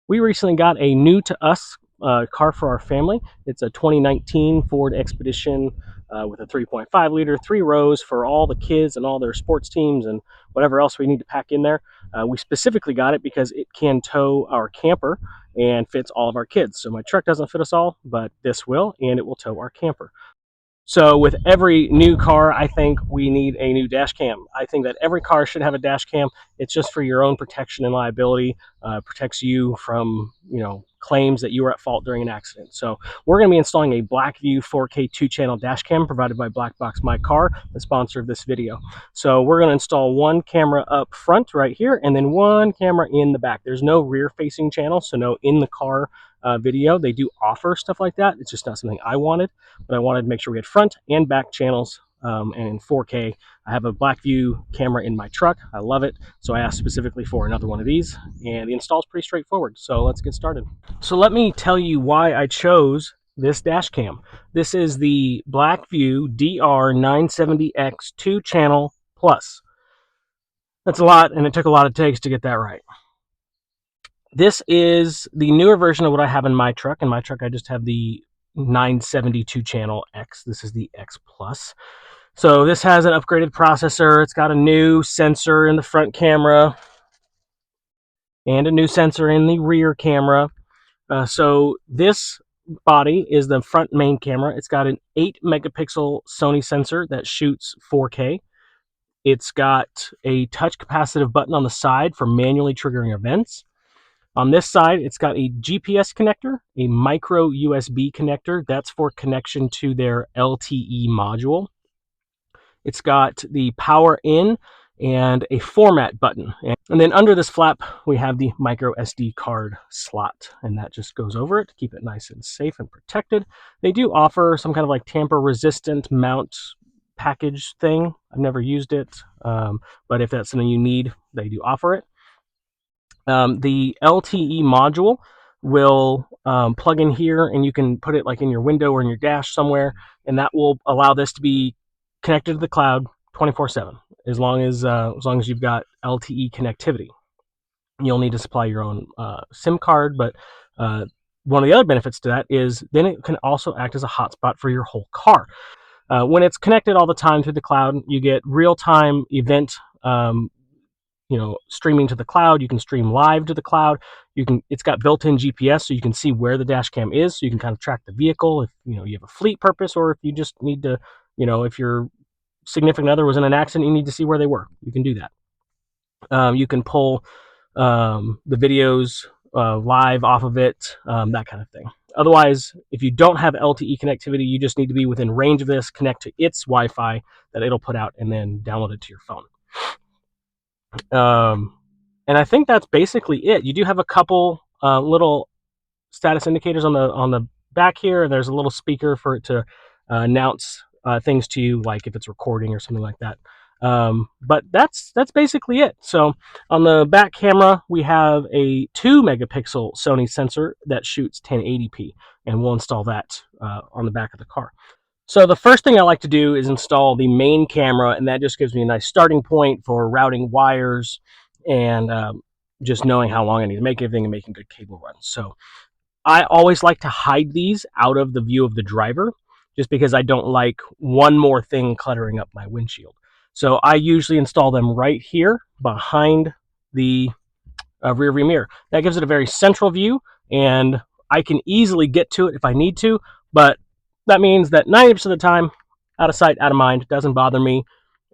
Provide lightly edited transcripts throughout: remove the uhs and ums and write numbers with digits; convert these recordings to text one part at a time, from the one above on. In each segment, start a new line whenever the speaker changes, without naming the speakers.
We recently got a new to us car for our family. It's a 2019 Ford Expedition with a 3.5 liter, 3 rows for all the kids and all their sports teams and whatever else we need to pack in there. We specifically got it because it can tow our camper and fits all of our kids. So my truck doesn't fit us all, but this will, and it will tow our camper. So with every new car, I think we need a new dash cam. I think that every car should have a dash cam. It's just for your own protection and liability. Protects you from, claims that you were at fault during an accident. So we're going to be installing a BlackVue 4K 2-channel dash cam provided by Blackbox My Car, the sponsor of this video. So we're going to install one camera up front right here and then one camera in the back. There's no rear facing channel, so no in the car video. They do offer stuff like that. It's just not something I wanted, but I wanted to make sure we had front and back channels and in 4K. I have a BlackVue camera in my truck. I love it. So I asked specifically for another one of these, and the install is pretty straightforward. So let's get started. So let me tell you why I chose this dash cam. This is the BlackVue DR970X 2-channel Plus. That's a lot, and it took a lot of takes to get that right. This is the newer version of what I have in my truck. In my truck, I just have the 972 channel X. This is the X Plus. So this has an upgraded processor. It's got a new sensor in the front camera and a new sensor in the rear camera. So this body is the front main camera. It's got an 8 megapixel Sony sensor that shoots 4K. It's got a touch capacitive button on the side for manually triggering events. On this side, it's got a GPS connector, a micro USB connector. That's for connection to their LTE module. It's got the power in and a format button. And then under this flap, we have the micro SD card slot, and that just goes over it to keep it nice and safe and protected. They do offer some kind of like tamper resistant mount package thing. I've never used it, but if that's something you need, they do offer it. The LTE module will plug in here, and you can put it like in your window or in your dash somewhere, and that will allow this to be connected to the cloud 24/7 as long as you've got LTE connectivity. You'll need to supply your own SIM card, but one of the other benefits to that is then it can also act as a hotspot for your whole car. When it's connected all the time to the cloud, you get real-time event streaming to the cloud. You can stream live to the cloud. It's got built-in GPS, so you can see where the dash cam is, so you can kind of track the vehicle if you have a fleet purpose, or if you just need to, if your significant other was in an accident, you need to see where they were. You can do that. You can pull the videos live off of it, that kind of thing. Otherwise, if you don't have LTE connectivity, you just need to be within range of this, connect to its Wi-Fi that it'll put out, and then download it to your phone. And I think that's basically it. You do have a couple little status indicators on the back here. There's a little speaker for it to announce things to you, like if it's recording or something like that. But that's basically it. So on the back camera, we have a 2 megapixel Sony sensor that shoots 1080p, and we'll install that on the back of the car. So the first thing I like to do is install the main camera, and that just gives me a nice starting point for routing wires and just knowing how long I need to make everything and making good cable runs. So I always like to hide these out of the view of the driver, just because I don't like one more thing cluttering up my windshield. So I usually install them right here behind the rear view mirror. That gives it a very central view, and I can easily get to it if I need to, but that means that 90% of the time, out of sight, out of mind, doesn't bother me,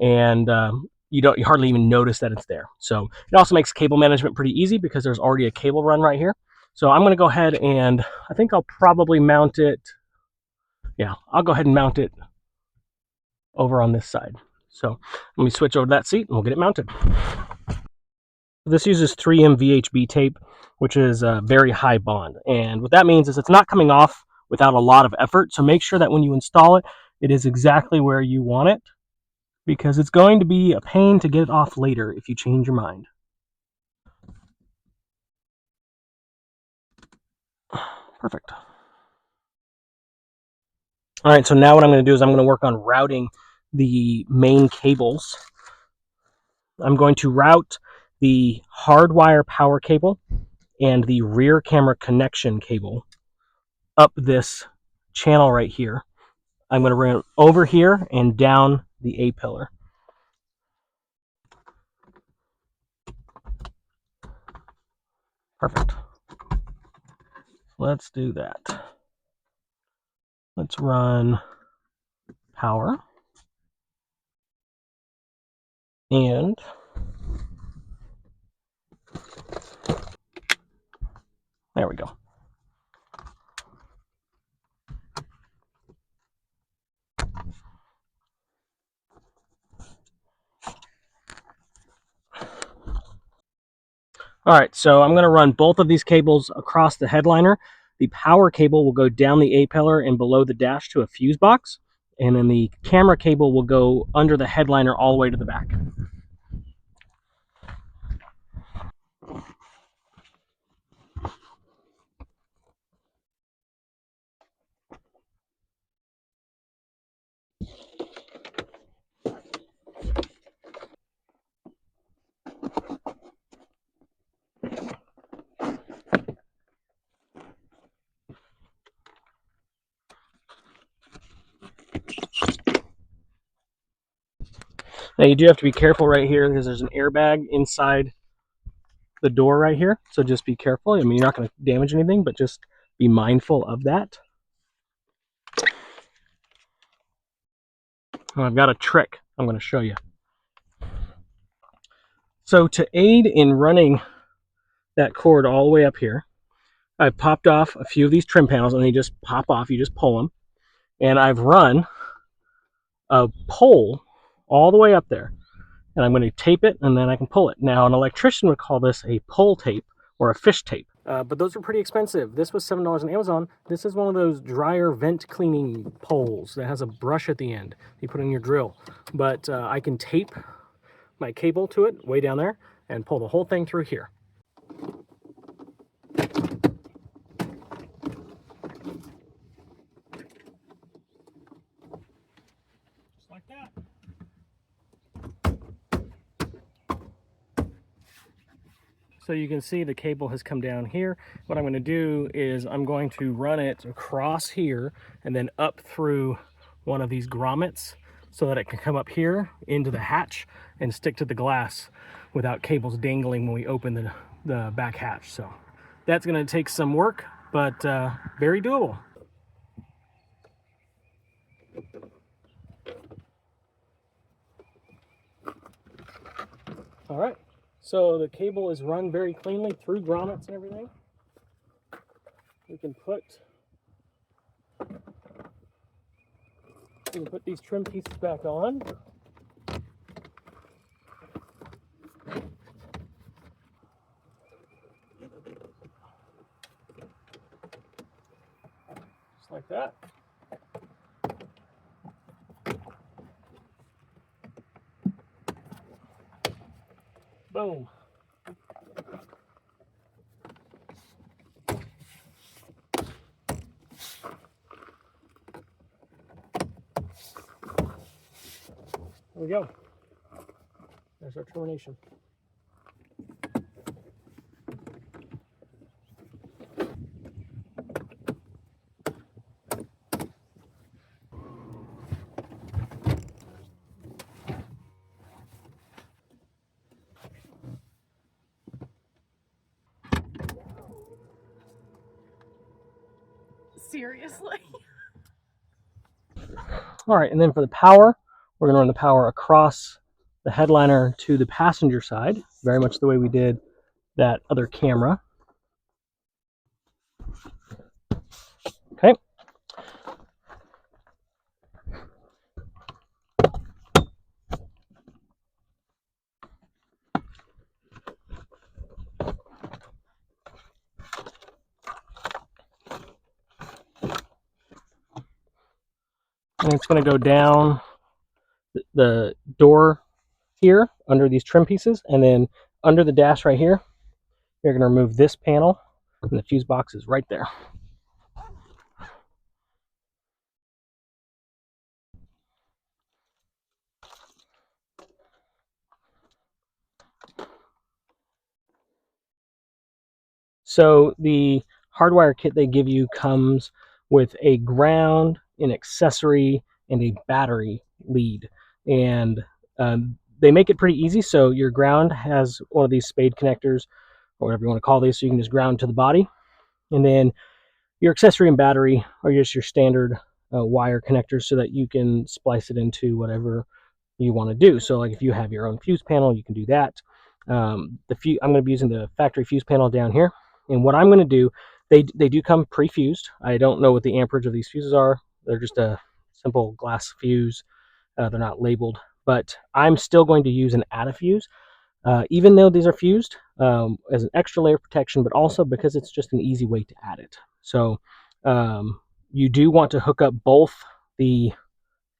and you hardly even notice that it's there. So it also makes cable management pretty easy because there's already a cable run right here. So I'm going to go ahead and I think I'll probably mount it. Yeah, I'll go ahead and mount it over on this side. So let me switch over to that seat and we'll get it mounted. This uses 3M VHB tape, which is a very high bond. And what that means is it's not coming off without a lot of effort. So make sure that when you install it, it is exactly where you want it, because it's going to be a pain to get it off later if you change your mind. Perfect. All right, so now what I'm going to do is I'm going to work on routing the main cables. I'm going to route the hardwire power cable and the rear camera connection cable up this channel right here. I'm going to bring it over here and down the A pillar. Perfect. Let's do that. Let's run power. And there we go. All right, so I'm going to run both of these cables across the headliner. The power cable will go down the A pillar and below the dash to a fuse box, and then the camera cable will go under the headliner all the way to the back. Now you do have to be careful right here because there's an airbag inside the door right here, so just be careful. I mean, you're not going to damage anything, but just be mindful of that. And I've got a trick I'm going to show you. So to aid in running that cord all the way up here, I've popped off a few of these trim panels, and they just pop off. You just pull them. And I've run a pole all the way up there. And I'm going to tape it, and then I can pull it. Now, an electrician would call this a pull tape or a fish tape. But those are pretty expensive. This was $7 on Amazon. This is one of those dryer vent cleaning poles that has a brush at the end you put in your drill. But I can tape my cable to it way down there and pull the whole thing through here. Just like that. So you can see the cable has come down here. What I'm going to do is I'm going to run it across here and then up through one of these grommets so that it can come up here into the hatch and stick to the glass without cables dangling when we open the back hatch. So that's going to take some work, but very doable. All right, so the cable is run very cleanly through grommets and everything. We can put these trim pieces back on. Just like that. Boom. There we go. There's our termination.
Seriously?
All right, and then for the power, we're going to run the power across the headliner to the passenger side, very much the way we did that other camera. Okay. And it's going to go down the door here under these trim pieces, and then under the dash right here, you're going to remove this panel, and the fuse box is right there. So the hardwire kit they give you comes with a ground, an accessory, and a battery lead. And they make it pretty easy. So your ground has one of these spade connectors, or whatever you want to call these, so you can just ground to the body. And then your accessory and battery are just your standard wire connectors so that you can splice it into whatever you want to do. So like if you have your own fuse panel, you can do that. I'm going to be using the factory fuse panel down here. And what I'm going to do, they do come pre-fused. I don't know what the amperage of these fuses are. They're just a simple glass fuse. They're not labeled, but I'm still going to use an add a fuse, even though these are fused, as an extra layer of protection, but also because it's just an easy way to add it. So you do want to hook up both the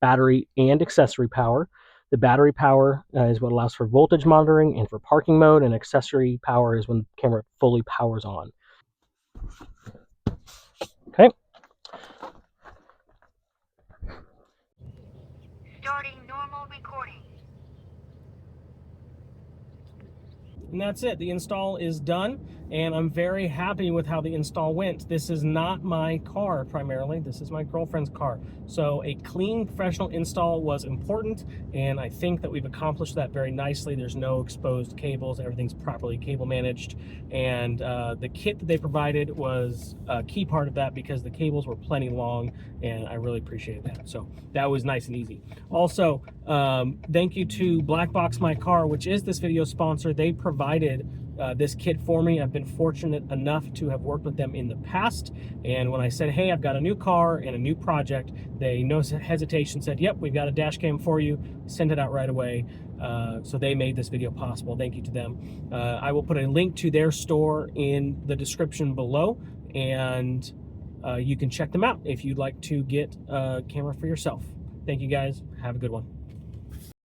battery and accessory power. The battery power is what allows for voltage monitoring and for parking mode, and accessory power is when the camera fully powers on. Okay.
Starting normal recording.
And that's it. The install is done, and I'm very happy with how the install went. This is not my car primarily. This is my girlfriend's car. So a clean, professional install was important, and I think that we've accomplished that very nicely. There's no exposed cables. Everything's properly cable managed, and the kit that they provided was a key part of that because the cables were plenty long, and I really appreciated that. So that was nice and easy. Also, thank you to Black Box My Car, which is this video sponsor. They provided this kit for me. I've been fortunate enough to have worked with them in the past, and when I said, hey, I've got a new car and a new project, they no hesitation said, yep, we've got a dash cam for you, send it out right away. So they made this video possible. Thank you to them. I will put a link to their store in the description below, and you can check them out if you'd like to get a camera for yourself. Thank you guys. Have a good one.